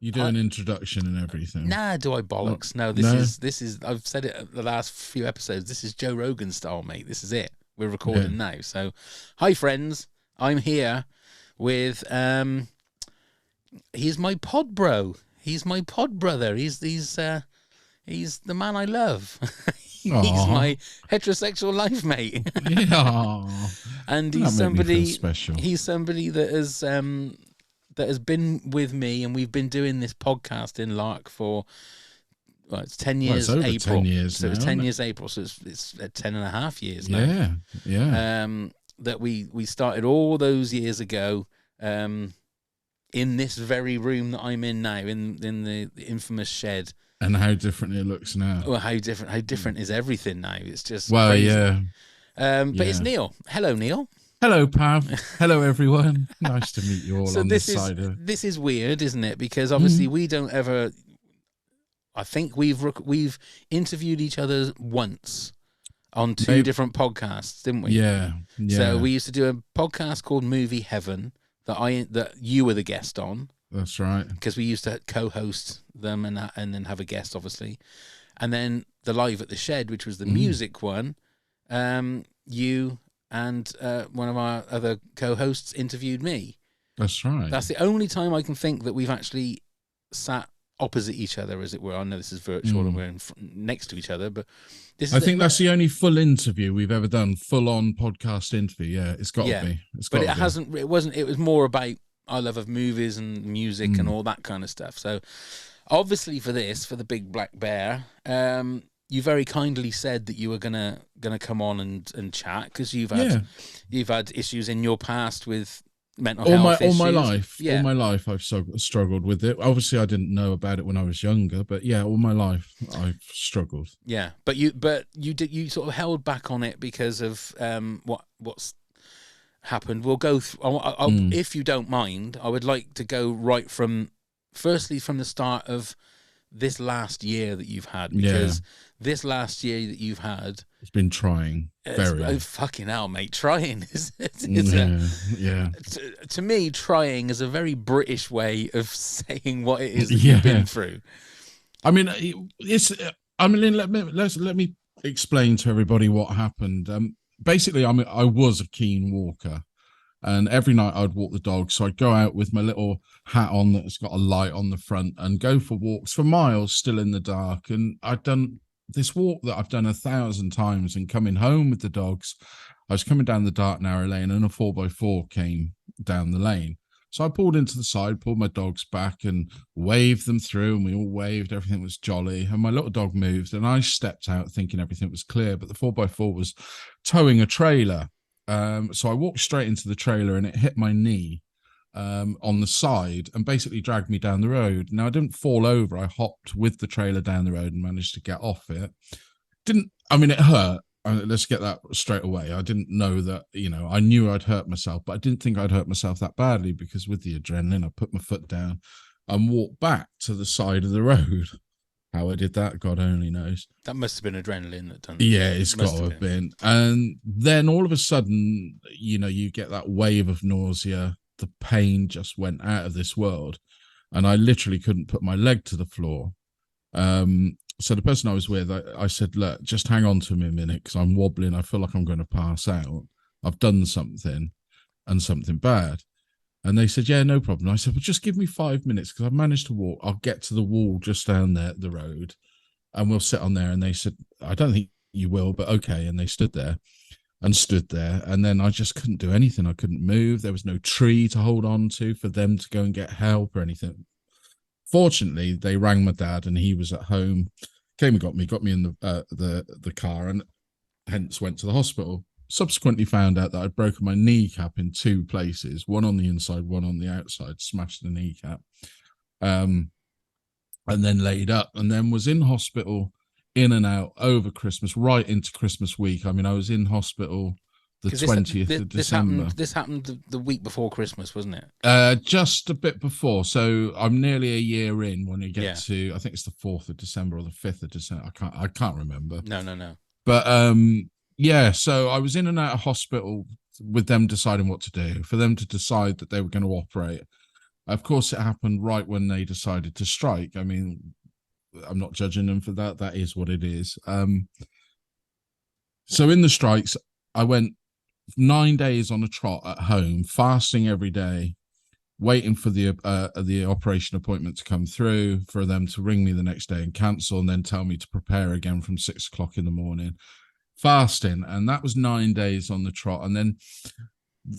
You do an introduction and everything. Nah, do I bollocks? No, this is. I've said it the last few episodes. This is Joe Rogan style, mate. This is it. We're recording now. So, hi friends. I'm here with he's my pod bro. He's my pod brother. He's the man I love. He's my heterosexual life mate. Yeah. And he's somebody special. He's somebody that has been with me, and we've been doing this podcast in Lark for it's 10 years. Well, it's over April. 10 years so now, it's 10 years April. So it's 10 and a half years now. Yeah. That we started all those years ago. In this very room that I'm in now, in the infamous shed. And how different it looks now. Well, how different is everything now? It's just crazy. But it's Neil. Hello, Neil. Hello, Pav. Hello, everyone. Nice to meet you all on this side. This is weird, isn't it? Because obviously we don't ever. I think we've interviewed each other once on two different podcasts, didn't we? Yeah. So we used to do a podcast called Movie Heaven that you were the guest on. That's right. Because we used to co-host them and then have a guest, obviously. And then the Live at the Shed, which was the music one, you and one of our other co-hosts interviewed me. That's right. That's the only time I can think that we've actually sat opposite each other, as it were. I know this is virtual and we're next to each other, but I think that's the only full interview we've ever done, full-on podcast interview. Yeah, it's got to be. But it wasn't. It was more about our love of movies and music and all that kind of stuff. So obviously for the Big Black Bear, you very kindly said that you were gonna come on and chat, because you've had issues in your past with mental health issues. All my life I've struggled with it. Obviously I didn't know about it when I was younger, but all my life I've struggled. Yeah, but you sort of held back on it because of what's happened. We'll go through. If you don't mind, I would like to go right from the start of this last year that you've had, because this last year that you've had, it's been trying. Very fucking hell, mate. Trying is to me, trying is a very British way of saying what it is that you've been through. I mean, let me explain to everybody what happened. Basically, I was a keen walker, and every night I'd walk the dog. So I'd go out with my little hat on that's got a light on the front and go for walks for miles, still in the dark. And I'd done this walk that I've done 1,000 times, and coming home with the dogs, I was coming down the dark, narrow lane, and a 4x4 came down the lane. So I pulled into the side, pulled my dogs back and waved them through, and we all waved. Everything was jolly. And my little dog moved, and I stepped out thinking everything was clear, but the 4x4 was towing a trailer. So I walked straight into the trailer, and it hit my knee on the side and basically dragged me down the road. Now, I didn't fall over. I hopped with the trailer down the road and managed to get off it. It hurt. Let's get that straight away. I didn't know that, I knew I'd hurt myself, but I didn't think I'd hurt myself that badly, because with the adrenaline, I put my foot down and walked back to the side of the road. How I did that, God only knows. That must have been adrenaline that done it. Yeah, it's got to have been. And then all of a sudden, you get that wave of nausea. The pain just went out of this world, and I literally couldn't put my leg to the floor. So the person I was with, I said, look, just hang on to me a minute, because I'm wobbling. I feel like I'm going to pass out. I've done something, and something bad. And they said, yeah, no problem. I said, well, just give me 5 minutes, because I've managed to walk. I'll get to the wall just down there at the road, and we'll sit on there. And they said, I don't think you will, but okay. And they stood there. And then I just couldn't do anything. I couldn't move. There was no tree to hold on to for them to go and get help or anything. Fortunately, they rang my dad, and he was at home, came and got me in the car, and hence went to the hospital. Subsequently found out that I'd broken my kneecap in 2 places, one on the inside, one on the outside, smashed the kneecap, and then laid up, and then was in hospital, in and out over Christmas, right into Christmas week. I mean, I was in hospital the 20th of December. This happened the week before Christmas, wasn't it? Just a bit before. So I'm nearly a year in when you get to, I think it's the 4th of December or the 5th of December. I can't remember. No. But so I was in and out of hospital with them deciding what to do, for them to decide that they were going to operate. Of course, it happened right when they decided to strike. I mean, I'm not judging them for that. That is what it is. So in the strikes, I went 9 days on a trot at home, fasting every day, waiting for the operation appointment to come through, for them to ring me the next day and cancel, and then tell me to prepare again from 6 o'clock in the morning, fasting. And that was 9 days on the trot. And then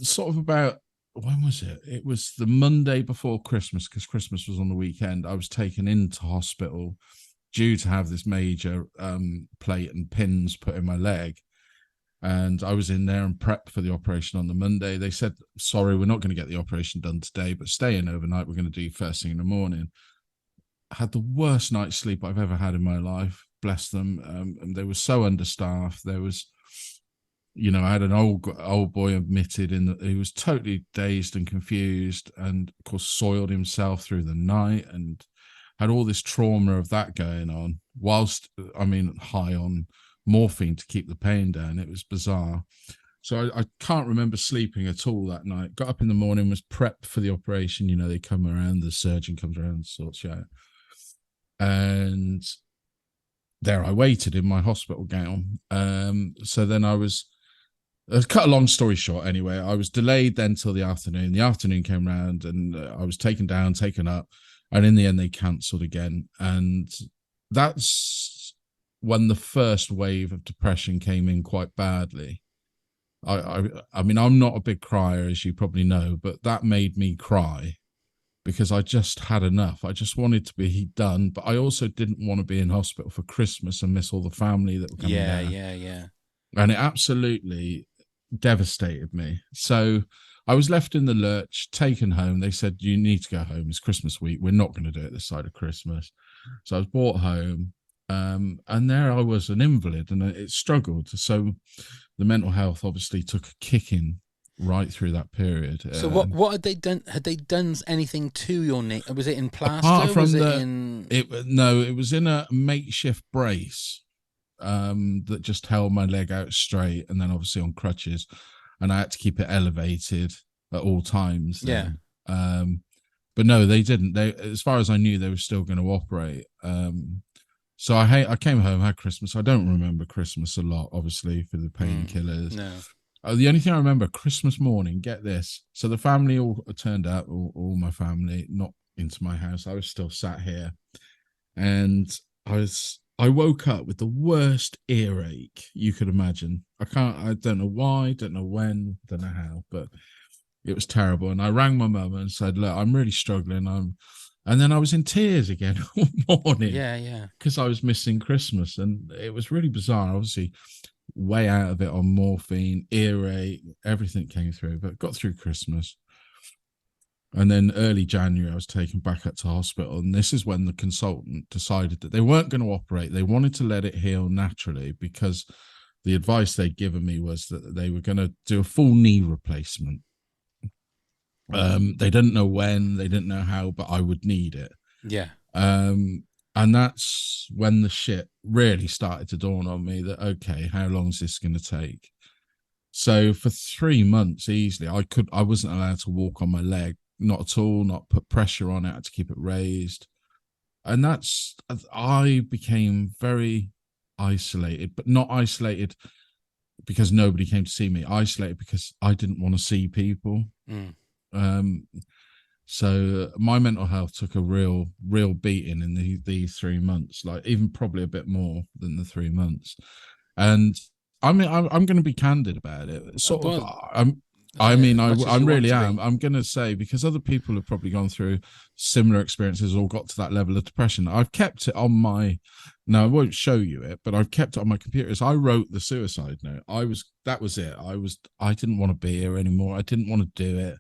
sort of about, when was it? It was the Monday before Christmas, because Christmas was on the weekend. I was taken into hospital due to have this major plate and pins put in my leg. And I was in there and prepped for the operation on the Monday. They said, sorry, we're not going to get the operation done today, but stay in overnight. We're going to do first thing in the morning. I had the worst night's sleep I've ever had in my life. Bless them. And they were so understaffed. There was, I had an old boy admitted he was totally dazed and confused, and of course soiled himself through the night and had all this trauma of that going on whilst, high on morphine to keep the pain down. It was bizarre. So I can't remember sleeping at all that night. Got up in the morning, was prepped for the operation. They come around, the surgeon comes around and sorts you out. And there I waited in my hospital gown. So then cut a long story short anyway, I was delayed then till the afternoon. The afternoon came round and I was taken down, taken up. And in the end, they cancelled again. And that's when the first wave of depression came in quite badly. I mean, I'm not a big crier, as you probably know, but that made me cry because I just had enough. I just wanted to be done, but I also didn't want to be in hospital for Christmas and miss all the family that were coming down. Yeah. And it absolutely devastated me. So I was left in the lurch, taken home. They said, you need to go home. It's Christmas week. We're not going to do it this side of Christmas. So I was brought home. And there I was, an invalid, and it struggled. So the mental health obviously took a kicking right through that period. So what had they done? Had they done anything to your knee? Was it in plaster? Apart from it was in a makeshift brace that just held my leg out straight, and then obviously on crutches, and I had to keep it elevated at all times. Then. Yeah. But no, they didn't. As far as I knew, they were still going to operate. So I came home, had Christmas. I don't remember Christmas a lot, obviously, for the painkillers. No. The only thing I remember, Christmas morning, get this. So the family all turned out, all my family, not into my house. I was still sat here. And I woke up with the worst earache you could imagine. I don't know why, don't know when, don't know how, but it was terrible. And I rang my mum and said, look, I'm really struggling. And then I was in tears again all morning. Yeah. Because I was missing Christmas. And it was really bizarre. Obviously, way out of it on morphine, earache, everything came through, but got through Christmas. And then early January, I was taken back up to hospital. And this is when the consultant decided that they weren't going to operate. They wanted to let it heal naturally, because the advice they'd given me was that they were going to do a full knee replacement. They didn't know when, they didn't know how, but I would need it. Yeah. And that's when the shit really started to dawn on me that, okay, how long is this going to take? So for 3 months easily, I wasn't allowed to walk on my leg, not at all, not put pressure on it, I had to keep it raised. And I became very isolated, but not isolated because nobody came to see me, isolated because I didn't want to see people. So my mental health took a real beating in these 3 months, like even probably a bit more than the 3 months. And I mean, I'm going to be candid about it. I really am. I'm going to say, because other people have probably gone through similar experiences or got to that level of depression. I've kept it on I won't show you it, but I've kept it on my computer. As I wrote the suicide note. That was it. I didn't want to be here anymore. I didn't want to do it.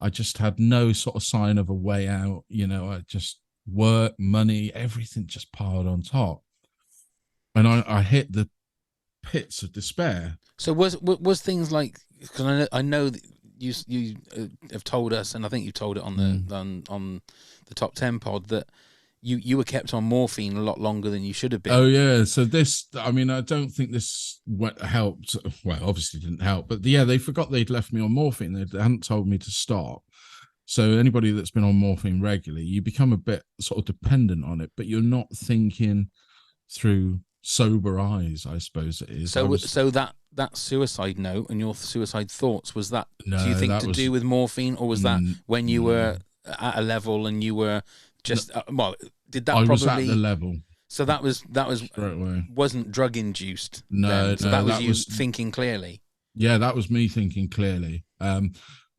I just had no sort of sign of a way out. I just work, money, everything just piled on top. And I hit the pits of despair. So was things like, because I know that you have told us, and I think you told it on the top 10 pod, that you were kept on morphine a lot longer than you should have been. Oh yeah. So I don't think this helped. Well, obviously didn't help, but yeah, they forgot they'd left me on morphine. They hadn't told me to stop. So anybody that's been on morphine regularly, you become a bit sort of dependent on it, but you're not thinking through sober eyes, I suppose it is. So that suicide note and your suicide thoughts, was that, do you No, think, that to was do with morphine, or was that when you no. were at a level and you were just well, did that I was at the probably, level so that was straight away. wasn't drug induced No, then, so no, that was that you was thinking clearly? yeah, that was me thinking clearly.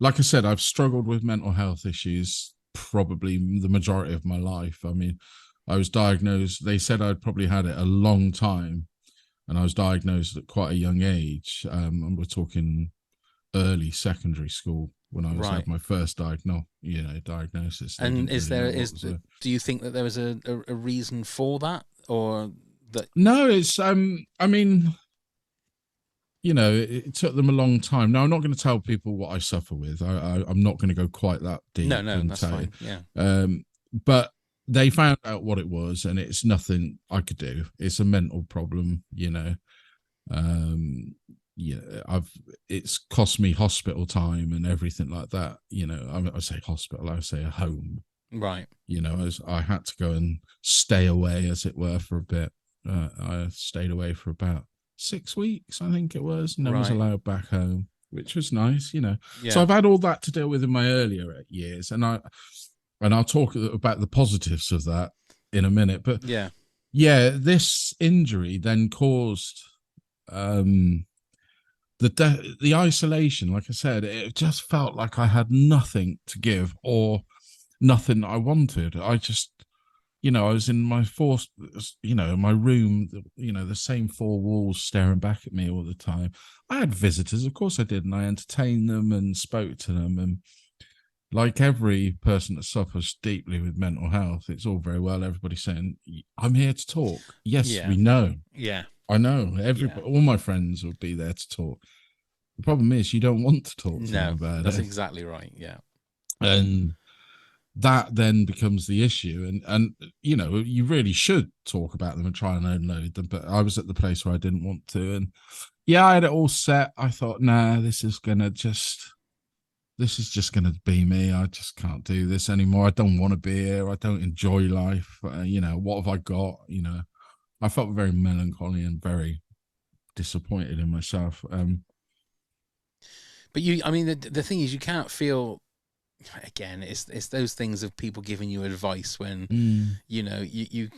Like I said, I've struggled with mental health issues probably the majority of my life. I mean, I was diagnosed. They said I'd probably had it a long time, and I was diagnosed at quite a young age. And we're talking early secondary school when I was Right. had my first diagnosis. They And didn't is really there know what is was do you think that there was a reason for that, or that? No, it's I mean, it took them a long time. Now, I'm not going to tell people what I suffer with. I'm not going to go quite that No, deep no, and that's tell you. fine. Yeah. But they found out what it was, and it's nothing I could do. It's a mental problem. Um, yeah, it's cost me hospital time and everything like that. I say hospital, I say a home. Right. As I had to go and stay away, as it were, for a bit. I stayed away for about 6 weeks, I think it was, and then was Right. allowed back home, which was nice. So Yeah. I've had all that to deal with in my earlier years, and I'll talk about the positives of that in a minute. But Yeah. this injury then caused the isolation. Like I said, it just felt like I had nothing to give or nothing I wanted. I just, I was in my my room, the same four walls staring back at me all the time. I had visitors, of course I did, and I entertained them and spoke to them. And like every person that suffers deeply with mental health, it's all very well everybody saying, I'm here to talk. Yes, Yeah. we know. Yeah. I know. All my friends would be there to talk. The problem is you don't want to talk to them No, about that's it. exactly right. Yeah. And that then becomes the issue. And you really should talk about them and try and unload them. But I was at the place where I didn't want to. And yeah, I had it all set. I thought, nah, this is just gonna be me. I just can't do this anymore. I don't want to be here. I don't enjoy life. What have I got? I felt very melancholy and very disappointed in myself. But I mean, the thing is, you can't feel. Again, it's those things of people giving you advice when you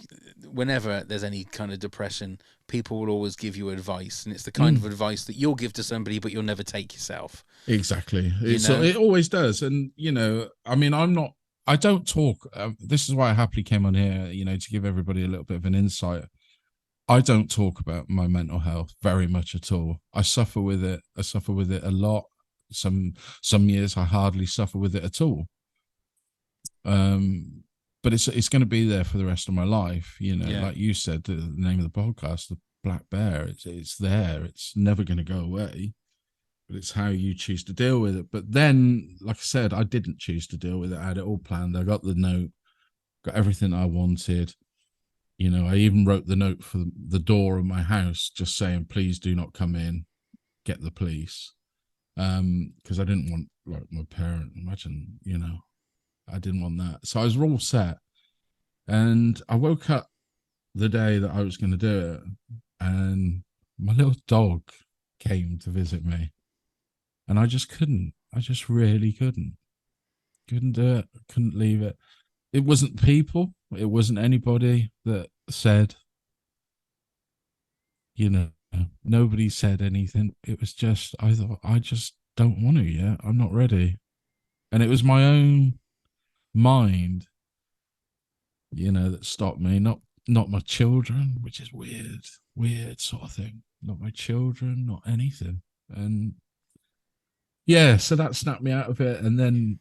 whenever there's any kind of depression, people will always give you advice, and it's the kind of advice that you'll give to somebody, but you'll never take yourself. Exactly. It always does. And I mean, I don't talk. This is why I happily came on here, to give everybody a little bit of an insight. I don't talk about my mental health very much at all. I suffer with it. I suffer with it a lot. Some years I hardly suffer with it at all. But it's going to be there for the rest of my life. Like you said, the name of the podcast, the Black Bear. It's there. It's never going to go away. But it's how you choose to deal with it. But then, like I said, I didn't choose to deal with it. I had it all planned. I got the note, got everything I wanted. I even wrote the note for the door of my house, just saying, please do not come in, get the police. Because I didn't want, like, my parent, imagine, I didn't want that. So I was all set. And I woke up the day that I was going to do it, and my little dog came to visit me. And I just couldn't. I just really couldn't. Couldn't do it. Couldn't leave it. It wasn't people. It wasn't anybody that said, nobody said anything. It was just, I thought, I just don't want to yet. I'm not ready. And it was my own mind, that stopped me, not my children, which is weird sort of thing. Not my children, not anything. And yeah, so that snapped me out of it. And then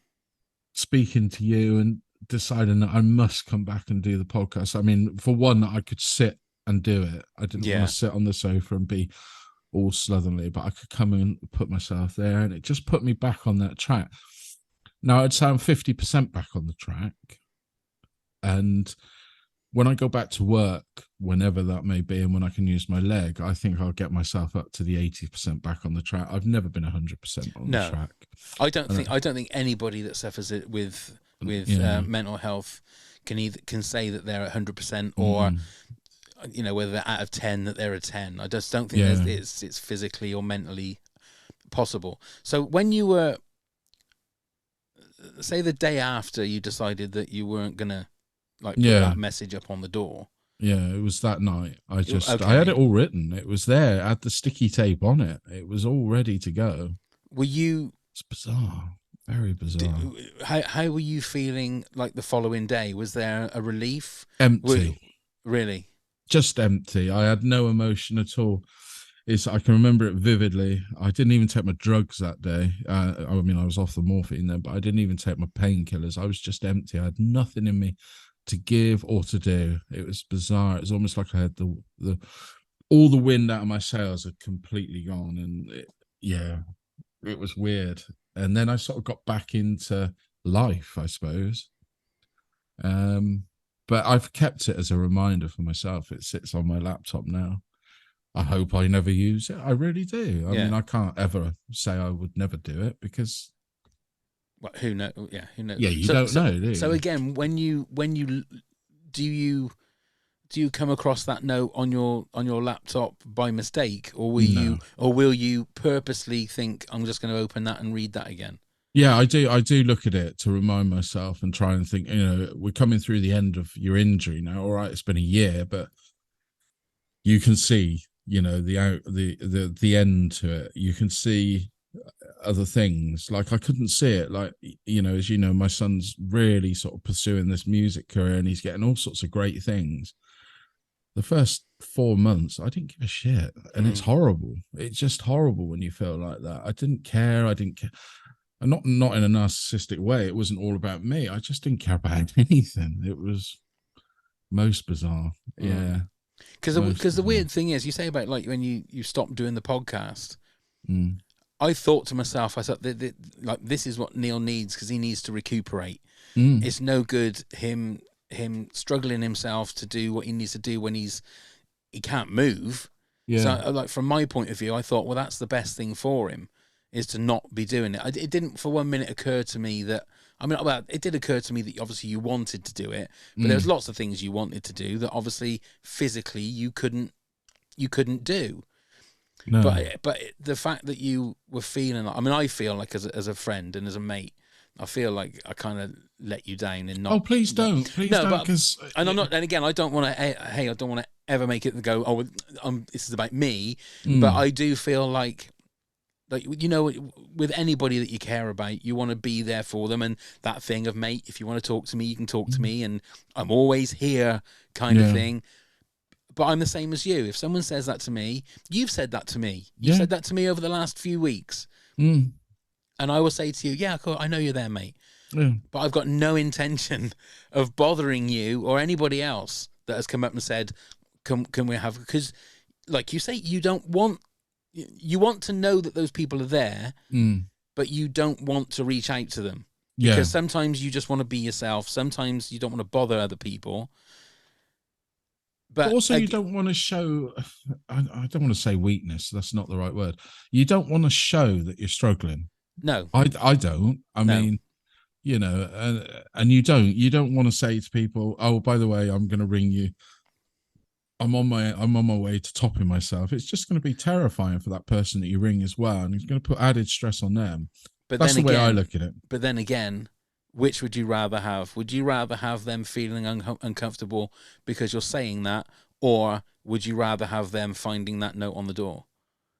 speaking to you and deciding that I must come back and do the podcast. I mean, for one, I could sit and do it. I didn't want to sit on the sofa and be all slovenly, but I could come and put myself there, and it just put me back on that track. Now I'd say I'm 50% back on the track, and when I go back to work, whenever that may be, and when I can use my leg, I think I'll get myself up to the 80% back on the track. I've never been 100% on the track. I don't think anybody that suffers it with mental health can say that they're 100%, or you know, whether they're out of 10 that they're a 10. I just don't think it's physically or mentally possible. So when you were, say, the day after you decided that you weren't gonna like put that message up on the door. Yeah, it was that night. I had it all written. It was there. I had the sticky tape on it. It was all ready to go. Were you? It's bizarre. Very bizarre. How were you feeling like the following day? Was there a relief? Empty. Really? Just empty. I had no emotion at all. I can remember it vividly. I didn't even take my drugs that day. I mean, I was off the morphine then, but I didn't even take my painkillers. I was just empty. I had nothing in me to give or to do. It was bizarre. It was almost like I had all the wind out of my sails had completely gone, and it was weird. And then I sort of got back into life, I suppose. But I've kept it as a reminder for myself. It sits on my laptop now. I hope I never use it. I really do. I mean, I can't ever say I would never do it, because well, who knows? Yeah, who knows? Yeah, you don't know, do you? So again, when you do you come across that note on your laptop by mistake, or will you purposely think, I'm just going to open that and read that again? Yeah, I do look at it to remind myself and try and think, you know, we're coming through the end of your injury now. All right, it's been a year, but you can see, you know, the end to it. You can see other things. Like, I couldn't see it. Like, you know, as you know, my son's really sort of pursuing this music career, and he's getting all sorts of great things. The first 4 months, I didn't give a shit, and it's horrible. It's just horrible when you feel like that. I didn't care. And not in a narcissistic way. It wasn't all about me. I just didn't care about anything. It was most bizarre. Yeah. Because the weird thing is, you say about like when you stopped doing the podcast, I thought to myself, I thought like, this is what Neil needs, because he needs to recuperate. It's no good him struggling himself to do what he needs to do when he can't move. So like, from my point of view, I thought, well, that's the best thing for him, is to not be doing it. It didn't for 1 minute occur to me that, I mean, well, it did occur to me that obviously you wanted to do it, but there's lots of things you wanted to do that obviously physically you couldn't do. No. But the fact that you were feeling, I mean, I feel like as a friend and as a mate, I feel like I kind of let you down and not. Oh, please don't, because and I'm not. And again, I don't want to. Hey, I don't want to ever make it go. Oh, this is about me. But I do feel like, you know, with anybody that you care about, you want to be there for them, and that thing of, mate, if you want to talk to me, you can talk to me, and I'm always here, kind of thing. But I'm the same as you. If someone says that to me, you've said that to me. You've said that to me over the last few weeks. And I will say to you, yeah, cool, I know you're there, mate. But I've got no intention of bothering you or anybody else that has come up and said, can we have, because like you say, you want to know that those people are there, but you don't want to reach out to them. Because sometimes you just want to be yourself. Sometimes you don't want to bother other people. But also, you don't want to show, I don't want to say weakness. That's not the right word. You don't want to show that you're struggling. No. I don't. I mean, you know, and you don't want to say to people, oh, by the way, I'm going to ring you. I'm on my way to topping myself. It's just going to be terrifying for that person that you ring as well, and it's going to put added stress on them. But that's the way I look at it. But then again, which would you rather have? Would you rather have them feeling uncomfortable because you're saying that, or would you rather have them finding that note on the door?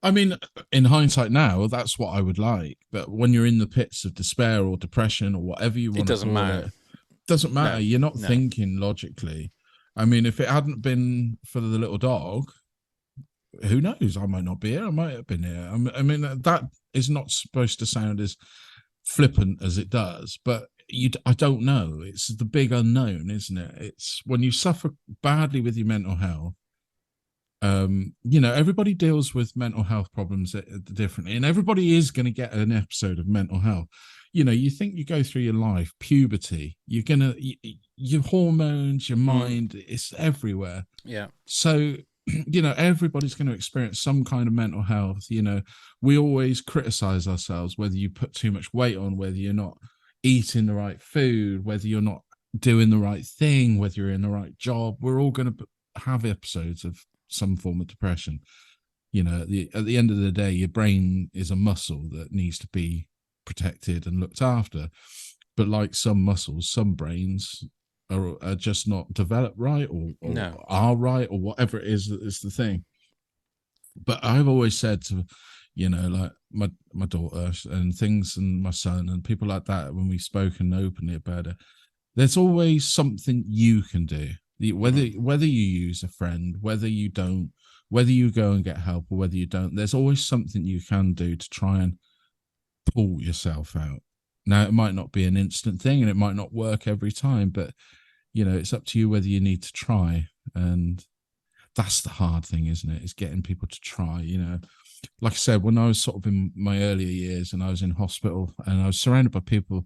I mean, in hindsight now, that's what I would like. But when you're in the pits of despair or depression or whatever you want to call it, it doesn't matter. No, you're not thinking logically. I mean, if it hadn't been for the little dog, who knows? I might not be here. I might have been here. I mean, that is not supposed to sound as flippant as it does, but I don't know. It's the big unknown, isn't it? It's when you suffer badly with your mental health. You know, everybody deals with mental health problems differently, and everybody is going to get an episode of mental health. you think you go through your life, puberty, your hormones, your mind, it's everywhere. Yeah. So, everybody's going to experience some kind of mental health. We always criticize ourselves, whether you put too much weight on, whether you're not eating the right food, whether you're not doing the right thing, whether you're in the right job. We're all going to have episodes of some form of depression. At the end of the day, your brain is a muscle that needs to be protected and looked after. But like some muscles, some brains are just not developed right, or No. are right, or whatever it is that is the thing. But I've always said to, like my daughter and things, and my son and people like that, when we've spoken openly about it, there's always something you can do. Whether you use a friend, whether you don't, whether you go and get help, or whether you don't, there's always something you can do to try and pull yourself out. Now, it might not be an instant thing and it might not work every time, but it's up to you whether you need to try. And that's the hard thing, isn't it? Is getting people to try. Like I said, when I was sort of in my earlier years and I was in hospital and I was surrounded by people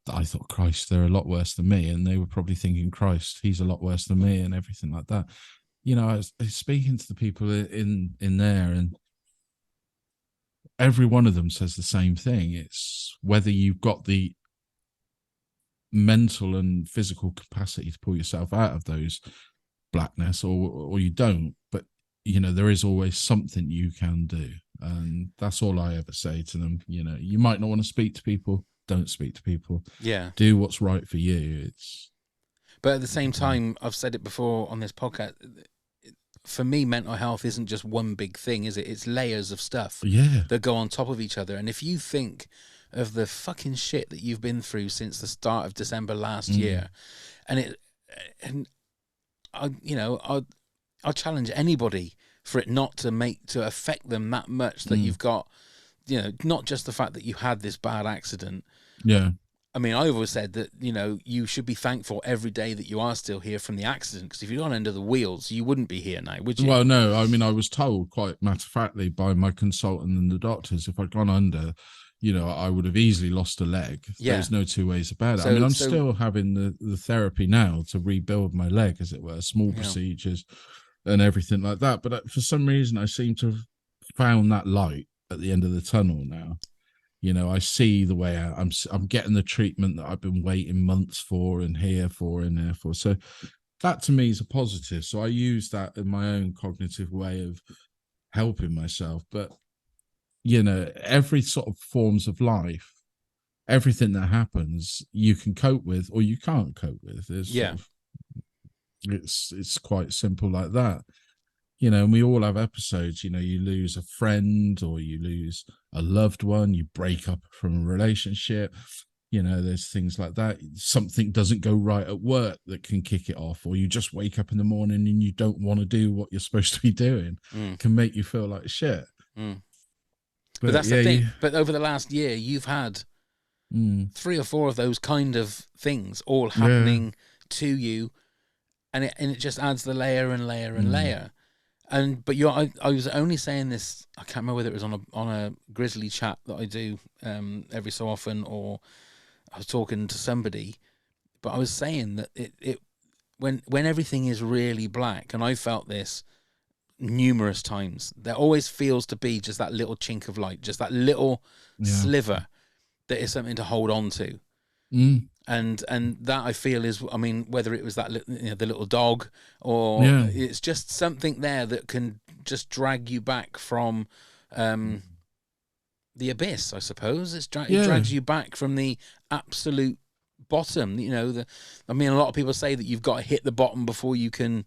that I thought, Christ, they're a lot worse than me. And they were probably thinking, Christ, he's a lot worse than me, and everything like that. I was speaking to the people in there, and every one of them says the same thing. It's whether you've got the mental and physical capacity to pull yourself out of those blackness, or you don't. But there is always something you can do, and that's all I ever say to them. You might not want to speak to people, don't speak to people. Yeah. Do what's right for you. But at the same time, I've said it before on this podcast, for me, mental health isn't just one big thing, is it? It's layers of stuff that go on top of each other. And if you think of the fucking shit that you've been through since the start of December last year, and I'll challenge anybody for it not to affect them that much, that you've got, not just the fact that you had this bad accident. Yeah. I mean, I've always said that, you should be thankful every day that you are still here from the accident, because if you're on under the wheels, you wouldn't be here now, would you? Well, no, I mean, I was told quite matter-of-factly by my consultant and the doctors, if I'd gone under, I would have easily lost a leg. Yeah. There's no two ways about it. I mean, I'm still having the therapy now to rebuild my leg, as it were, small procedures and everything like that. But for some reason, I seem to have found that light at the end of the tunnel now. I see the way out. I'm getting the treatment that I've been waiting months for, and here for, and there for. So that to me is a positive. So I use that in my own cognitive way of helping myself. But, every sort of forms of life, everything that happens, you can cope with or you can't cope with. It's quite simple like that. And we all have episodes, you lose a friend, or you lose a loved one, you break up from a relationship, there's things like that. Something doesn't go right at work that can kick it off, or you just wake up in the morning and you don't want to do what you're supposed to be doing. Can make you feel like shit. But that's the thing. But over the last year, you've had 3 or 4 of those kind of things all happening to you, and it just adds the layer and layer and layer. But I was only saying this, I can't remember whether it was on a Grizzly chat that I do every so often, or I was talking to somebody, but I was saying that it when everything is really black, and I felt this numerous times, there always feels to be just that little chink of light, just that little sliver that is something to hold on to. And that, I feel, is, I mean, whether it was that the little dog, or it's just something there that can just drag you back from the abyss, I suppose. It drags you back from the absolute bottom. I mean, a lot of people say that you've got to hit the bottom before you can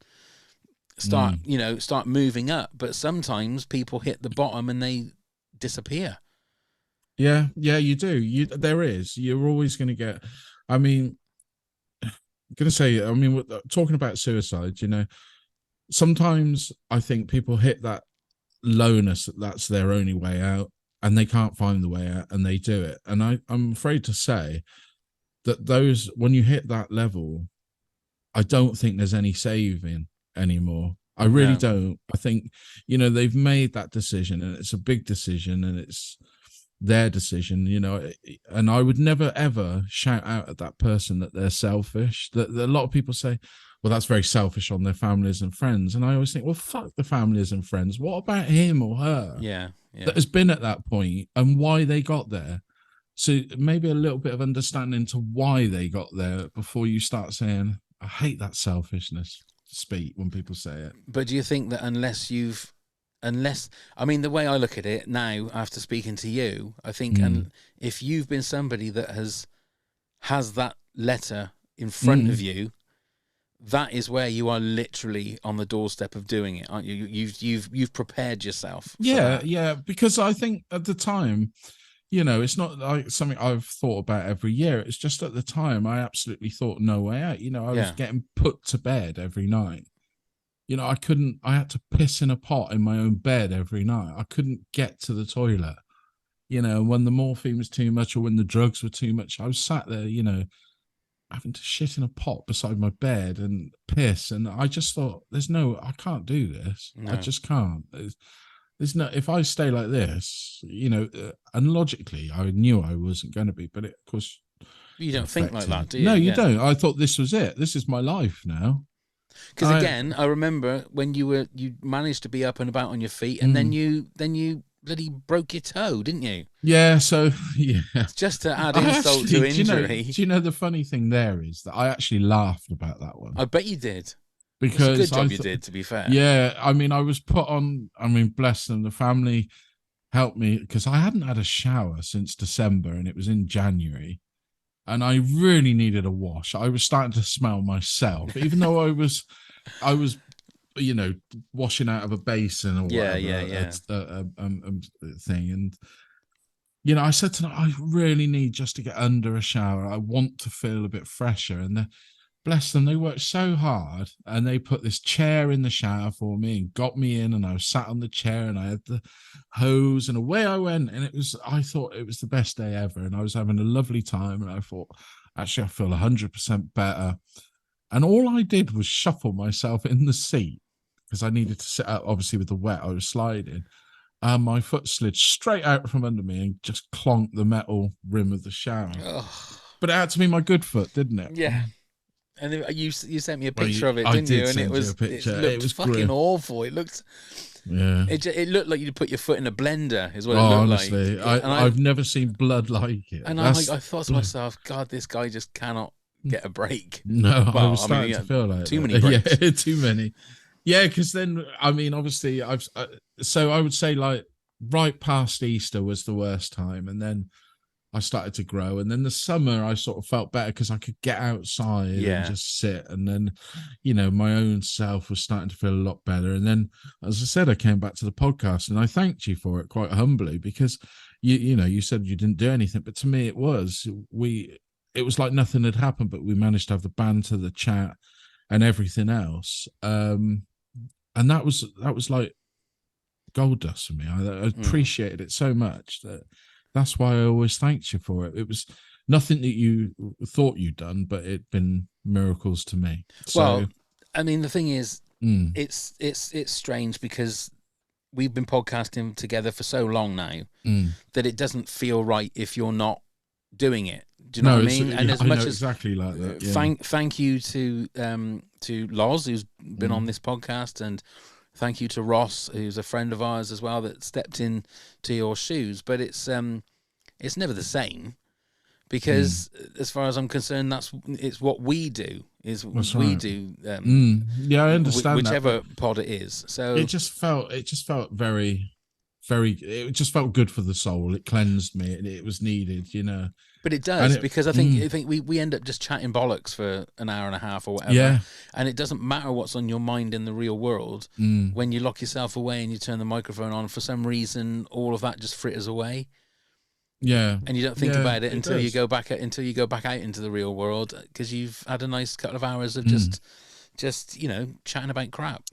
start start moving up, but sometimes people hit the bottom and they disappear. Yeah, you do. You're always going to get, I mean, talking about suicide, sometimes I think people hit that lowness, that's their only way out, and they can't find the way out, and they do it. And I'm afraid to say that when you hit that level, I don't think there's any saving anymore. I really don't. I think, they've made that decision, and it's a big decision, and it's, their decision, and I would never ever shout out at that person that they're selfish. That a lot of people say, well, that's very selfish on their families and friends. And I always think, well, fuck the families and friends. What about him or her that has been at that point and why they got there? So maybe a little bit of understanding to why they got there before you start saying, I hate that selfishness speak when people say it. But do you think that I mean, the way I look at it now, after speaking to you, I think if you've been somebody that has that letter in front of you, that is where you are literally on the doorstep of doing it, aren't you? You've prepared yourself. Yeah, because I think at the time, it's not like something I've thought about every year. It's just at the time I absolutely thought no way out. I was getting put to bed every night. I had to piss in a pot in my own bed every night. I couldn't get to the toilet. When the morphine was too much or when the drugs were too much, I was sat there, having to shit in a pot beside my bed and piss. And I just thought, I can't do this. No. I just can't. There's no, if I stay like this, and logically I knew I wasn't going to be, but of course. You don't think like that, do you? No, you don't. I thought this was it. This is my life now. Because again, I remember when you managed to be up and about on your feet, and then you bloody broke your toe, didn't you? Yeah. So just to add insult to injury. Do you know the funny thing there is that I actually laughed about that one. I bet you did. Because it's a good job you did, to be fair. Yeah, I mean, I was put on. I mean, bless them. The family helped me because I hadn't had a shower since December, and it was in January. And I really needed a wash. I was starting to smell myself, even though I was, washing out of a basin or whatever, thing. And I said to them, I really need just to get under a shower. I want to feel a bit fresher. And bless them, they worked so hard, and they put this chair in the shower for me and got me in, and I was sat on the chair and I had the hose and away I went. And I thought it was the best day ever, and I was having a lovely time, and I thought, actually, I feel 100% better. And all I did was shuffle myself in the seat because I needed to sit up, obviously, with the wet. I was sliding. And my foot slid straight out from under me and just clonked the metal rim of the shower. Ugh. But it had to be my good foot, didn't it? Yeah. And you sent me a picture of it, didn't you? And it looked fucking grim. Awful. It looked, it looked like you'd put your foot in a blender, is what it looked honestly, like. I've never seen blood like it. And I thought to myself, God, this guy just cannot get a break. No, I was starting to feel like too many breaks. Yeah, too many. Yeah, because then, I mean, obviously, so I would say like right past Easter was the worst time, and then I started to grow, and then the summer I sort of felt better because I could get outside and just sit, and then my own self was starting to feel a lot better. And then, as I said, I came back to the podcast, and I thanked you for it quite humbly, because you said you didn't do anything, but to me it was like nothing had happened, but we managed to have the banter, the chat, and everything else, and that was like gold dust for me. I appreciated it so much that's why I always thanked you for it. It was nothing that you thought you'd done, but it'd been miracles to me. Well, I mean, the thing is, it's strange because we've been podcasting together for so long now that it doesn't feel right if you're not doing it. Do you know what I mean? And as much as exactly like that. Yeah. Thank you to Loz, who's been on this podcast, and thank you to Ross, who's a friend of ours as well, that stepped in to your shoes. But it's never the same, because as far as I'm concerned, it's what we do. Do. Yeah, I understand whichever pod it is. So it just felt very, very. It just felt good for the soul. It cleansed me. It was needed, But it does, because I think we end up just chatting bollocks for an hour and a half or whatever. Yeah. And it doesn't matter what's on your mind in the real world. When you lock yourself away and you turn the microphone on, for some reason, all of that just fritters away. Yeah. And you don't think about it until you go back out into the real world, because you've had a nice couple of hours of just chatting about crap.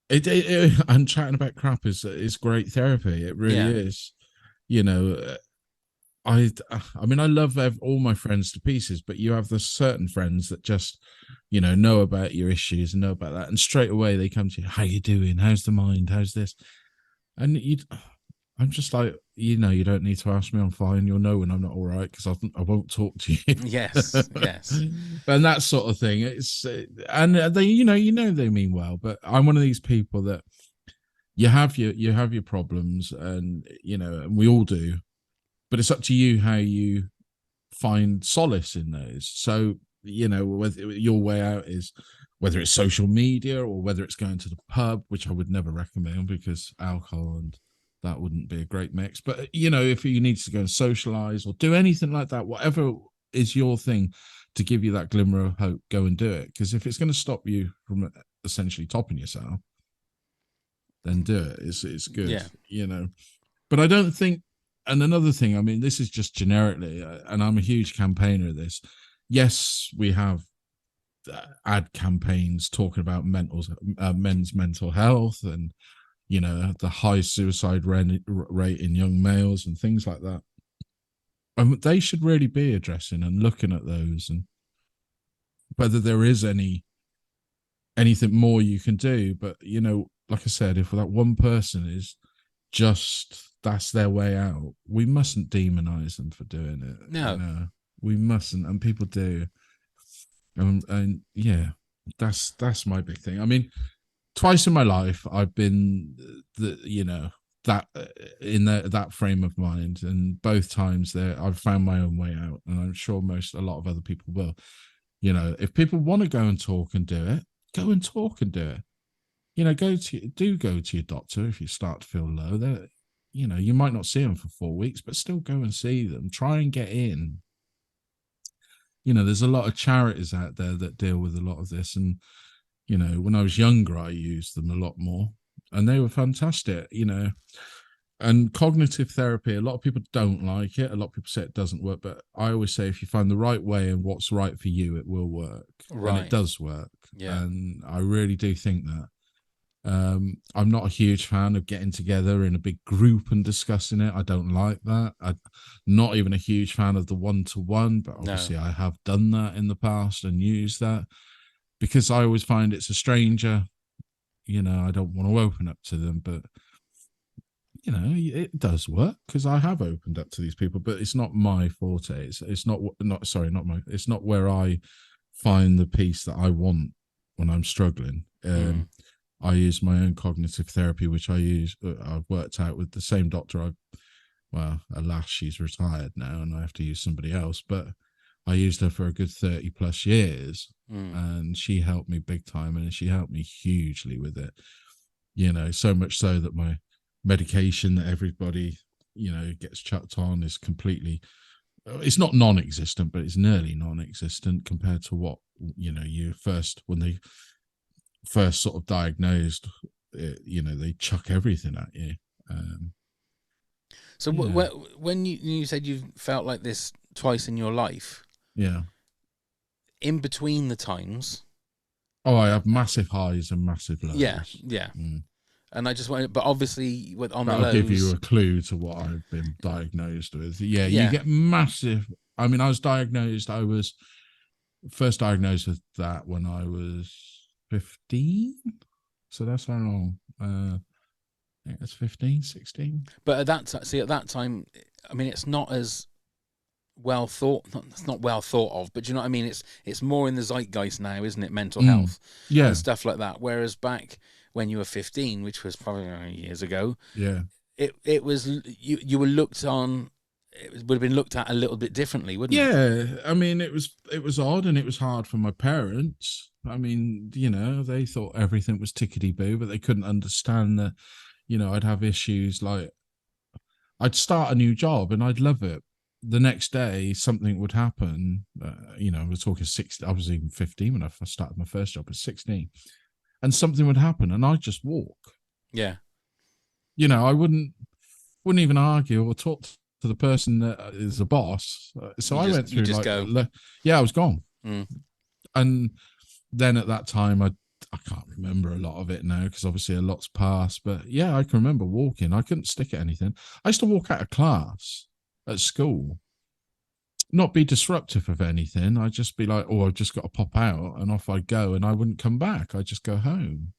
And chatting about crap is great therapy. It really is. I mean, I love all my friends to pieces, but you have the certain friends that just, know about your issues and know about that. And straight away they come to you, how you doing? How's the mind? How's this? And I'm just like, you don't need to ask me. I'm fine. You'll know when I'm not all right because I won't talk to you. Yes, yes. And that sort of thing. It's and they, they mean well, but I'm one of these people that you have your problems, and and we all do, but it's up to you how you find solace in those. So whether your way out is whether it's social media or whether it's going to the pub, which I would never recommend because alcohol and that wouldn't be a great mix. But if you need to go and socialize or do anything like that, whatever is your thing to give you that glimmer of hope, go and do it. Because if it's going to stop you from essentially topping yourself, then do it. It's good, But I don't think. And another thing, I mean, this is just generically, and I'm a huge campaigner of this. Yes, we have ad campaigns talking about men's mental health and the high suicide rate in young males and things like that. And they should really be addressing and looking at those and whether there is anything more you can do. But like I said, if that one person is just that's their way out, we mustn't demonize them for doing it. No, we mustn't, and people do. And yeah, that's my big thing. I mean, twice in my life I've been that in that frame of mind, and both times there I've found my own way out, and I'm sure a lot of other people will. If people want to go and talk and do it, go and talk and do it. Go to your doctor if you start to feel low. There, you might not see them for 4 weeks, but still go and see them. Try and get in. There's a lot of charities out there that deal with a lot of this, and when I was younger, I used them a lot more, and they were fantastic. And cognitive therapy, a lot of people don't like it. A lot of people say it doesn't work, but I always say if you find the right way and what's right for you, it will work. Right. And it does work. Yeah. And I really do think that. I'm not a huge fan of getting together in a big group and discussing it. I don't like that. I'm not even a huge fan of the one-to-one, but obviously I have done that in the past and used that because I always find it's a stranger. I don't want to open up to them, but it does work because I have opened up to these people, but it's not my forte. It's not where I find the peace that I want when I'm struggling. I use my own cognitive therapy, which I've worked out with the same doctor. Alas, she's retired now and I have to use somebody else, but I used her for a good 30 plus years and she helped me big time, and she helped me hugely with it. So much so that my medication that everybody, gets chucked on is completely, it's not non-existent, but it's nearly non-existent compared to what, when they first sort of diagnosed, they chuck everything at you. So when you said you felt like this twice in your life, in between the times, I have massive highs and massive lows. Yeah. And I just want, but obviously on the lows, that'll give you a clue to what I've been diagnosed with. You get massive. I mean, I was first diagnosed with that when I was 15, so that's how long. I think it's 15, 16. But at that time, I mean, it's not as well thought. It's not well thought of, but do you know what I mean? It's more in the zeitgeist now, isn't it? Mental health, and stuff like that. Whereas back when you were 15, which was probably years ago, it was you were looked on. It would have been looked at a little bit differently, wouldn't it? Yeah, I mean, it was odd, and it was hard for my parents. I mean, they thought everything was tickety-boo, but they couldn't understand that, I'd have issues like I'd start a new job and I'd love it. The next day, something would happen. We're talking 16. I was even 15 when I first started my first job at 16, and something would happen, and I'd just walk. Yeah, I wouldn't even argue or talk to the person that is the boss. So I went through I was gone. And then at that time, I can't remember a lot of it now because obviously a lot's passed. But I can remember walking. I couldn't stick at anything. I used to walk out of class at school, not be disruptive of anything. I'd just be like, I've just got to pop out, and off I'd go, and I wouldn't come back. I'd just go home.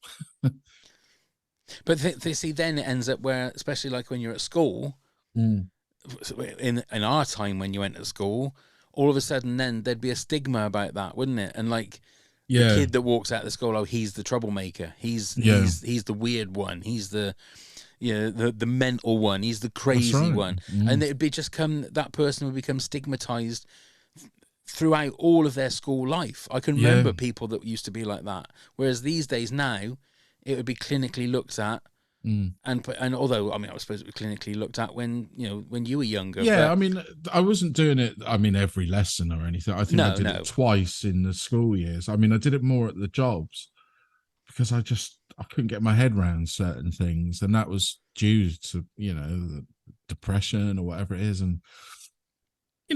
But see, then it ends up where, especially like when you're at school, Mm. In our time when you went to school, all of a sudden then there'd be a stigma about that, wouldn't it? And like the Yeah, kid that walks out of the school, oh, he's the troublemaker. He's yeah, he's the weird one. He's the the mental one. He's the that's crazy right. one. And Mm. it'd be just come that person would become stigmatized throughout all of their school life. I can Yeah, remember people that used to be like that. Whereas these days now, it would be clinically looked at. mm. And although I mean I suppose it was clinically looked at when when you were younger, Yeah. but I mean, I wasn't doing it. I mean, every lesson or anything. I think I did it no, twice in the school years. I mean, I did it more at the jobs because I couldn't get my head around certain things, and that was due to the depression or whatever it is, and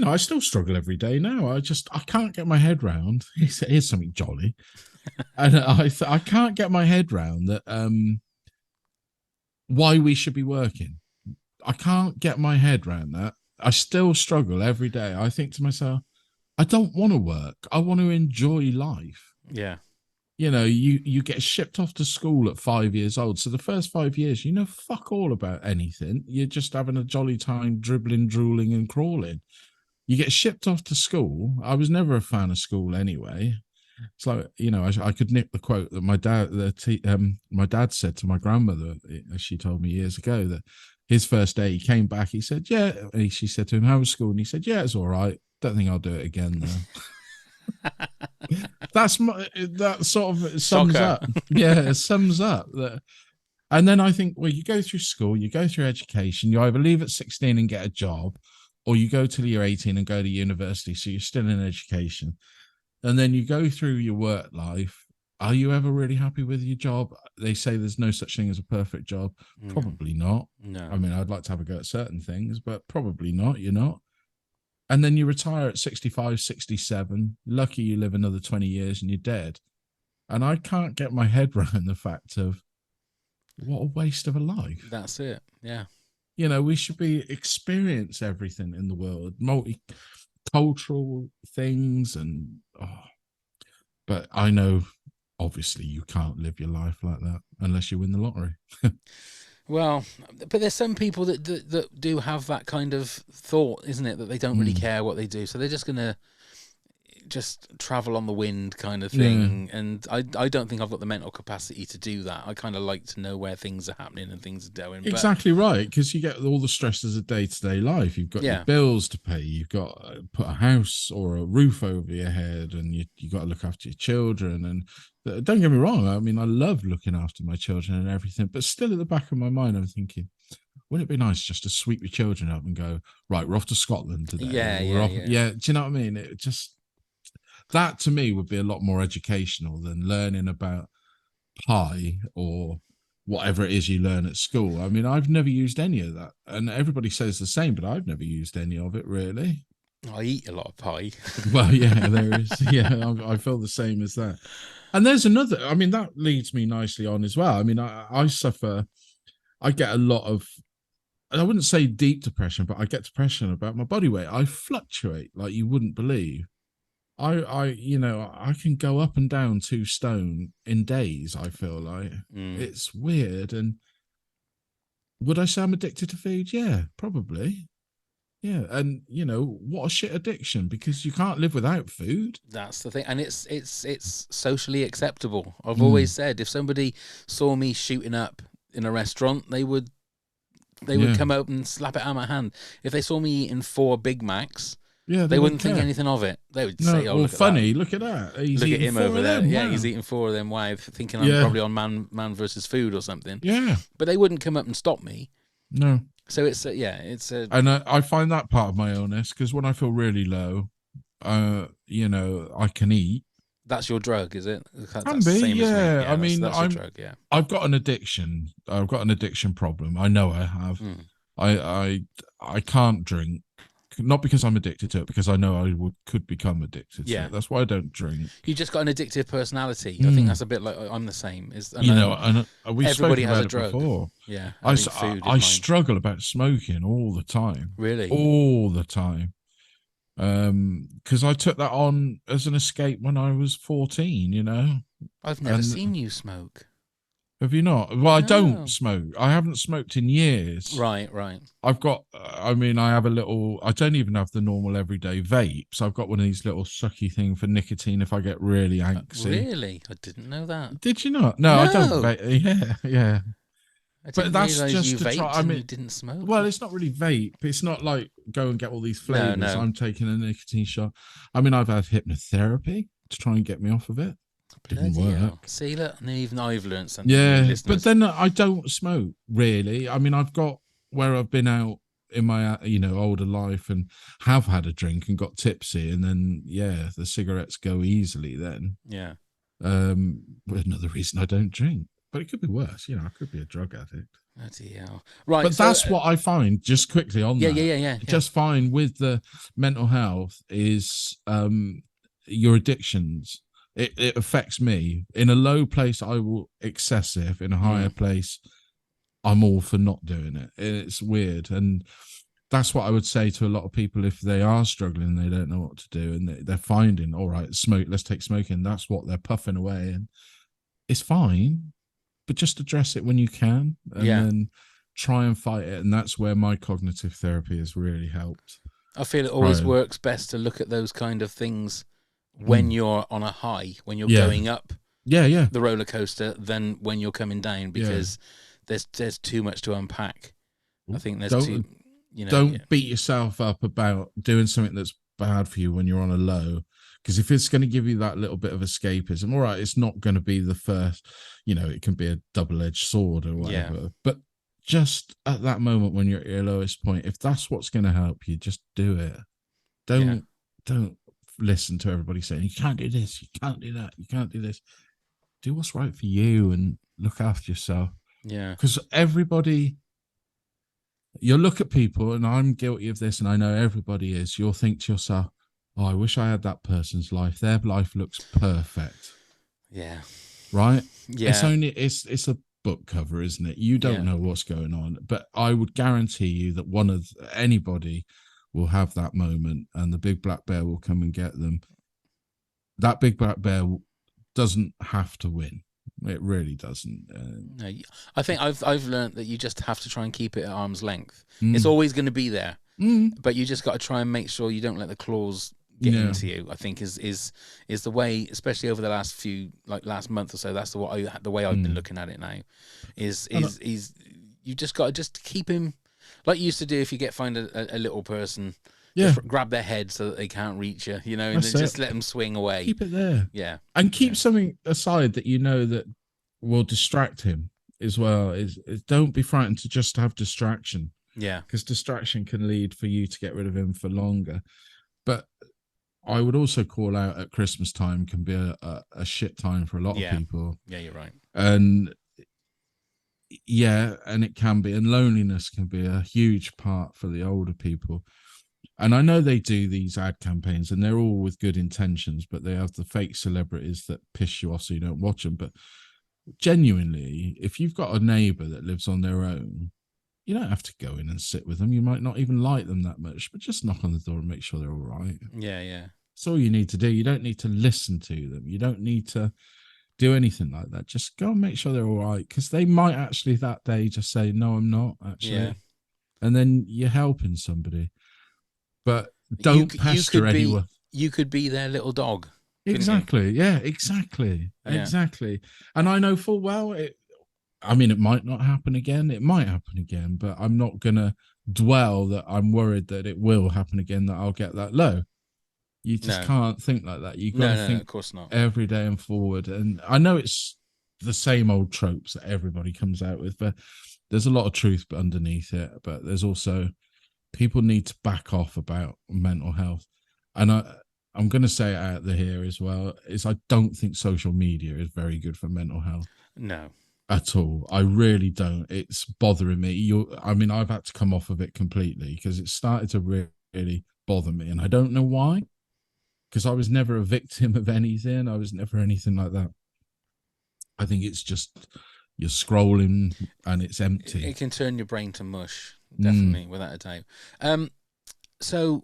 I still struggle every day now. I can't get my head round. Here's something jolly, and I can't get my head round that why we should be working. I can't get my head round that. I still struggle every day. I think to myself, I don't want to work. I want to enjoy life. yeah, You get shipped off to school at 5 years old. So the first 5 years, fuck all about anything. You're just having a jolly time dribbling, drooling, and crawling. You get shipped off to school. I was never a fan of school anyway. It's like, I could nick the quote that my dad said to my grandmother, as she told me years ago, that his first day he came back, he said, yeah. She said to him, how was school? And he said, yeah, it's all right. Don't think I'll do it again though. That sort of sums Shocker. up. Yeah, it sums up that. And then I think, well, you go through school, you go through education, you either leave at 16 and get a job, or you go till you're 18 and go to university. So you're still in education. And then you go through your work life. Are you ever really happy with your job? They say there's no such thing as a perfect job. Probably not. No. I mean, I'd like to have a go at certain things, but probably not. You're not. And then you retire at 65, 67. Lucky you live another 20 years and you're dead. And I can't get my head around the fact of what a waste of a life. That's it. Yeah. We should experience everything in the world, multicultural things, and but I know obviously you can't live your life like that unless you win the lottery. Well, but there's some people that do have that kind of thought, isn't it? That they don't really care what they do, so they're just gonna travel on the wind kind of thing. Yeah. And I don't think I've got the mental capacity to do that. I kind of like to know where things are happening and things are going. Exactly right, because you get all the stresses of day-to-day life. You've got your bills to pay, you've got to put a house or a roof over your head, and you got to look after your children. And don't get me wrong, I mean, I love looking after my children and everything, but still at the back of my mind I'm thinking, wouldn't it be nice just to sweep your children up and go, right, we're off to Scotland today? Yeah, do you know what I mean? It just, that to me would be a lot more educational than learning about pi or whatever it is you learn at school. I mean, I've never used any of that, and everybody says the same, but I've never used any of it really. I eat a lot of pie. Well, yeah, there is. Yeah, I feel the same as that. And there's another, I mean, that leads me nicely on as well. I mean, I suffer, I get a lot of, I wouldn't say deep depression, but I get depression about my body weight. I fluctuate like you wouldn't believe. I can go up and down 2 stone in days. I feel like it's weird. And would I say I'm addicted to food? Yeah, probably. Yeah, and what a shit addiction, because you can't live without food. That's the thing, and it's socially acceptable. I've always said if somebody saw me shooting up in a restaurant, they would come out and slap it out of my hand. If they saw me eating 4 Big Macs. Yeah, they wouldn't think anything of it. They would say, "Oh, well, look funny, at that. Look at that. He's look at eating him 4 over of there. them. Yeah, Wow. he's eating 4 of them. Why? Thinking I'm probably on man versus food or something." Yeah, but they wouldn't come up and stop me. No. So it's a. And I find that part of my illness, because when I feel really low, I can eat. That's your drug, is it? That's Can be, yeah. I mean, that's your drug, yeah. I've got an addiction. I've got an addiction problem. I know I have. I can't drink. Not because I'm addicted to it, because I know I could become addicted to it. That's why I don't drink. You just got an addictive personality. I think that's a bit like I'm the same. And we've everybody spoken has about a drug. it before. Yeah, I struggle about smoking all the time. Really? All the time. Because I took that on as an escape when I was 14, I've never seen you smoke. Have you not? Well, I don't No. smoke. I haven't smoked in years. Right. I've got, I mean, I have a little, I don't even have the normal everyday vape. So I've got one of these little sucky thing for nicotine if I get really antsy. Really? I didn't know that. Did you not? No, I don't No. vape. Yeah, yeah. I But didn't that's realise you just to try. vaped I and mean, you didn't smoke. well, it's not really vape. It's not like go and get all these No, flavors. no. I'm taking a nicotine shot. I mean, I've had hypnotherapy to try and get me off of it. Didn't Bloody hell. work. See, look, even I've learned something new, Yeah, but listeners. then I don't smoke really. I mean, I've got where I've been out in my older life and have had a drink and got tipsy, and then yeah, the cigarettes go easily. Then Yeah. but another reason I don't drink. But it could be worse. I could be a drug addict. Bloody hell. Right. But So, that's what I find. Just quickly on that, yeah. just find with the mental health is your addictions. It affects me. In a low place, I will excessive. In a higher place, I'm all for not doing it. It's weird, and that's what I would say to a lot of people if they are struggling, they don't know what to do, and they're finding, all right, smoke. Let's take smoking. That's what they're puffing away, and it's fine, but just address it when you can, and then try and fight it. And that's where my cognitive therapy has really helped. I feel it always works best to look at those kind of things when you're on a high, when you're going up the roller coaster, than when you're coming down, because there's too much to unpack. I think there's too, don't beat yourself up about doing something that's bad for you when you're on a low, because if it's going to give you that little bit of escapism, all right, it's not going to be the first, it can be a double-edged sword or whatever, but just at that moment when you're at your lowest point, if that's what's going to help you, just do it. Don't listen to everybody saying you can't do this, you can't do that, you can't do this. Do what's right for you and look after yourself. Because you'll look at people, and I'm guilty of this, and I know everybody is. You'll think to yourself, oh, I wish I had that person's life. Their life looks perfect. Yeah. Right? Yeah. It's a book cover, isn't it? You don't know what's going on, but I would guarantee you that anybody will have that moment, and the big black bear will come and get them. That big black bear doesn't have to win. It really doesn't. No, I think I've learned that you just have to try and keep it at arm's length. It's always going to be there, but you just got to try and make sure you don't let the claws get into you. I think is the way, especially over the last month or so. That's the way I've been looking at it now. Is you just got to just keep him like you used to do if you find a little person. Just grab their head so that they can't reach you, and just let them swing away. Keep it there. And keep something aside that that will distract him as well. Is don't be frightened to just have distraction. Because distraction can lead for you to get rid of him for longer. But I would also call out at Christmas time can be a shit time for a lot of people. Yeah, you're right. And and it can be. And loneliness can be a huge part for the older people. And I know they do these ad campaigns and they're all with good intentions, but they have the fake celebrities that piss you off so you don't watch them. But genuinely, if you've got a neighbor that lives on their own, you don't have to go in and sit with them. You might not even like them that much, but just knock on the door and make sure they're all right. Yeah. That's all you need to do. You don't need to listen to them. You don't need to do anything like that. Just go and make sure they're all right, because they might actually that day just say, no, I'm not actually. Yeah. And then you're helping somebody. But don't pester anyone. You could be their little dog. Exactly. Yeah, exactly. Yeah. Exactly. And I know full well it might not happen again. It might happen again, but I'm not going to dwell that I'm worried that it will happen again, that I'll get that low. You just can't think like that. You've got to think of course not. Every day and forward. And I know it's the same old tropes that everybody comes out with, but there's a lot of truth underneath it. But there's also people need to back off about mental health. And I'm going to say it out there here as well, is I don't think social media is very good for mental health. No. At all. I really don't. It's bothering me. I've had to come off of it completely because it started to really bother me. And I don't know why, because I was never a victim of anything. I was never anything like that. I think it's just you're scrolling and it's empty. It can turn your brain to mush. Definitely, without a doubt. So,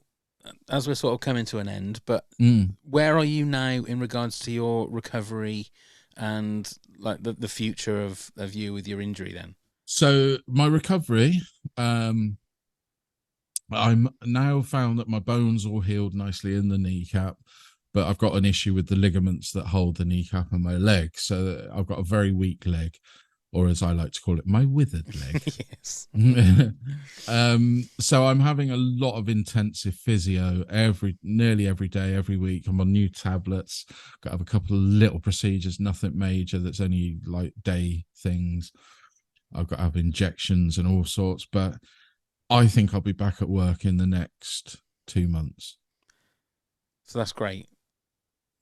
as we're sort of coming to an end, but where are you now in regards to your recovery? and like the future of you with your injury then? So my recovery, I'm now found that my bones all healed nicely in the kneecap, but I've got an issue with the ligaments that hold the kneecap and my leg. So I've got a very weak leg, or as I like to call it, my withered leg. Yes. So I'm having a lot of intensive physio nearly every day, every week. I'm on new tablets. Got to have a couple of little procedures, nothing major. That's only like day things. I've got to have injections and all sorts, but I think I'll be back at work in the next 2 months. So that's great.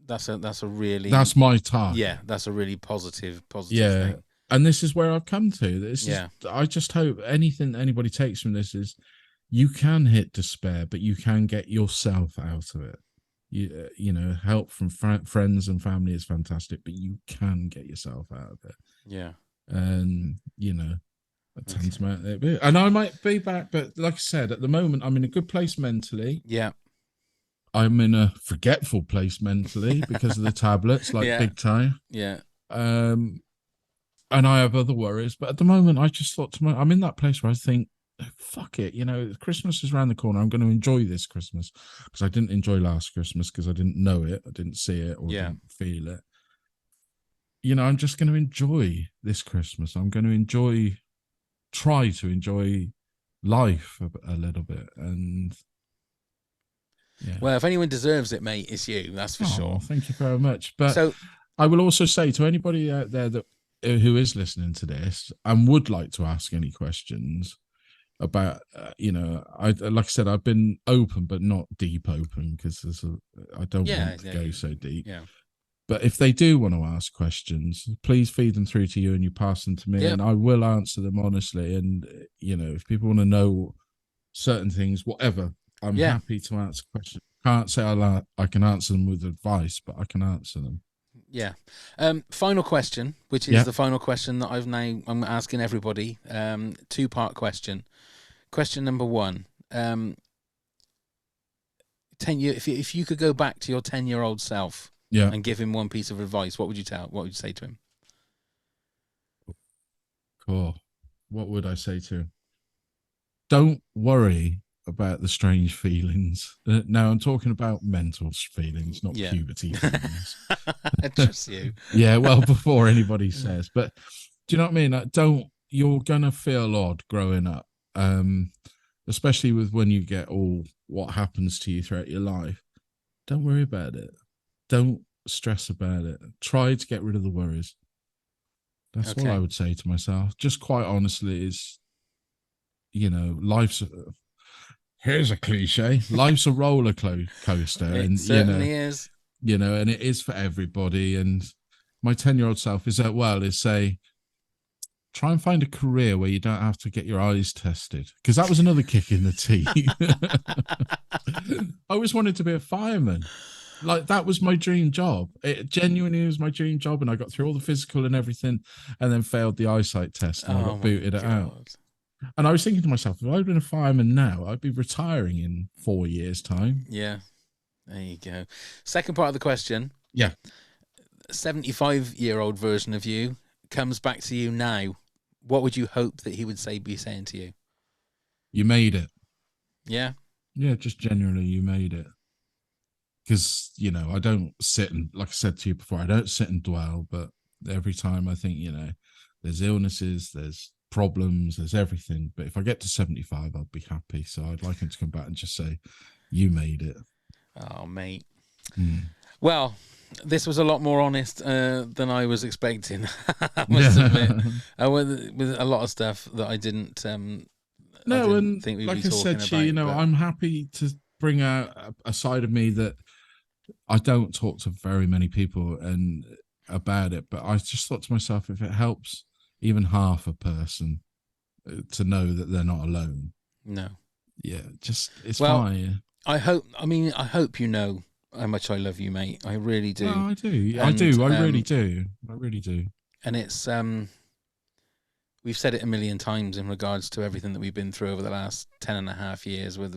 That's a really, that's my target. Yeah, that's a really positive yeah thing. And this is where I've come to. I just hope anything anybody takes from this is you can hit despair, but you can get yourself out of it. You know, help from friends and family is fantastic, but you can get yourself out of it. Yeah. And you know, and I might be back, but like I said, at the moment I'm in a good place mentally. Yeah. I'm in a forgetful place mentally because of the tablets, like big time. Yeah. And I have other worries, but at the moment I just thought I'm in that place where I think, fuck it, you know, Christmas is around the corner. I'm going to enjoy this Christmas, because I didn't enjoy last Christmas because I didn't know it, I didn't see it, or didn't feel it. You know, I'm just going to enjoy this Christmas. I'm going to try to enjoy life a little bit. And well, if anyone deserves it, mate, it's you. That's for sure. Thank you very much. But I will also say to anybody out there who is listening to this and would like to ask any questions about, you know, like I said, I've been open but not deep open, because I don't want to go so deep. Yeah. But if they do want to ask questions, please feed them through to you and you pass them to me, and I will answer them honestly. And, you know, if people want to know certain things, whatever, I'm happy to answer questions. Can't say I can answer them with advice, but I can answer them. Yeah. Final question, which is the final question that I'm asking everybody. 2-part question. Question number 1. if you could go back to your 10-year-old self and give him one piece of advice, what would you say to him? Cool. What would I say to him? Don't worry about the strange feelings. Now I'm talking about mental feelings, not puberty feelings. Just you. Yeah, well, before anybody says. But do you know what I mean? Like, you're gonna feel odd growing up, especially with when you get all what happens to you throughout your life. Don't worry about it. Don't stress about it. Try to get rid of the worries. That's what I would say to myself. Just quite honestly, is, you know, here's a cliche. Life's a roller coaster. It certainly is. You know, and it is for everybody. And my 10-year-old self is say, try and find a career where you don't have to get your eyes tested, because that was another kick in the teeth. I always wanted to be a fireman. Like, that was my dream job. It genuinely was my dream job, and I got through all the physical and everything, and then failed the eyesight test, and I got booted it out. And I was thinking to myself, if I'd been a fireman now, I'd be retiring in 4 years' time. Yeah, there you go. Second part of the question. Yeah. 75-year-old version of you comes back to you now. What would you hope that he would be saying to you? You made it. Yeah? Yeah, just generally, you made it. Because, you know, I don't sit and, like I said to you before, I don't sit and dwell, but every time I think, you know, there's illnesses, there's problems, there's everything. But if I get to 75, I'll be happy. So I'd like him to come back and just say, you made it. Oh, mate. Well, this was a lot more honest than I was expecting. I must admit. With a lot of stuff that I didn't think we'd like be I said talking to you, you know, but I'm happy to bring out a side of me that I don't talk to very many people about it, but I just thought to myself, if it helps even half a person to know that they're not alone. No. Yeah, it's fine. I hope you know how much I love you, mate. I really do. No, I do. I really do. I really do. And it's we've said it a million times in regards to everything that we've been through over the last 10.5 years with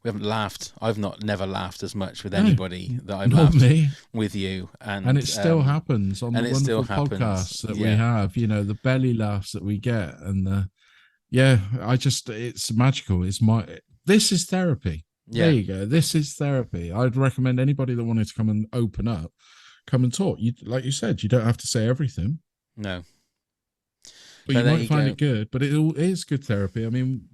we haven't laughed. I've never laughed as much with anybody that I've not laughed me. with you, And it still happens on the wonderful podcasts that we have. You know, the belly laughs that we get, and it's magical. This is therapy. Yeah. There you go. This is therapy. I'd recommend anybody that wanted to come and open up, come and talk. You, like you said, you don't have to say everything. No. But you might find it good. But it is good therapy. I mean,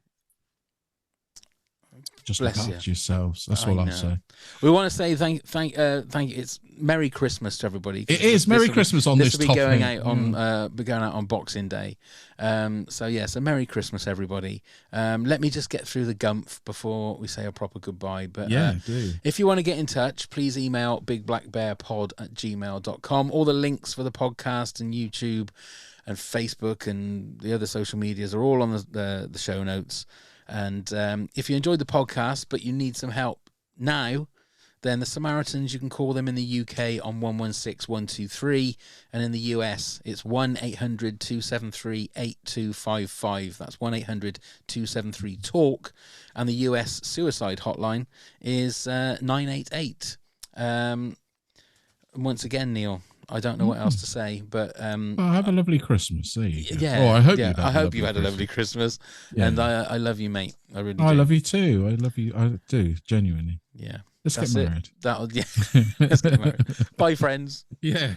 just look after yourselves. That's all I'll say. We want to say thank you. It's Merry Christmas to everybody. It is Merry Christmas on this topic. This will be going out on Boxing Day. So Merry Christmas, everybody. Let me just get through the gumph before we say a proper goodbye. But do. If you want to get in touch, please email bigblackbearpod@gmail.com. All the links for the podcast and YouTube and Facebook and the other social medias are all on the show notes. And if you enjoyed the podcast but you need some help now, then the Samaritans, you can call them in the UK on 116-123, and in the US it's 1-800-273-8255. That's 1-800-273-TALK, and the US suicide hotline is 988. Once again, Neil, I don't know what else to say, but have a lovely Christmas. There you go. Yeah. Oh, I hope you had a lovely Christmas. Yeah. And I love you, mate. I really do. I love you too. I love you. I do, genuinely. Yeah. Let's get married. Let's get married. Bye, friends. Yeah.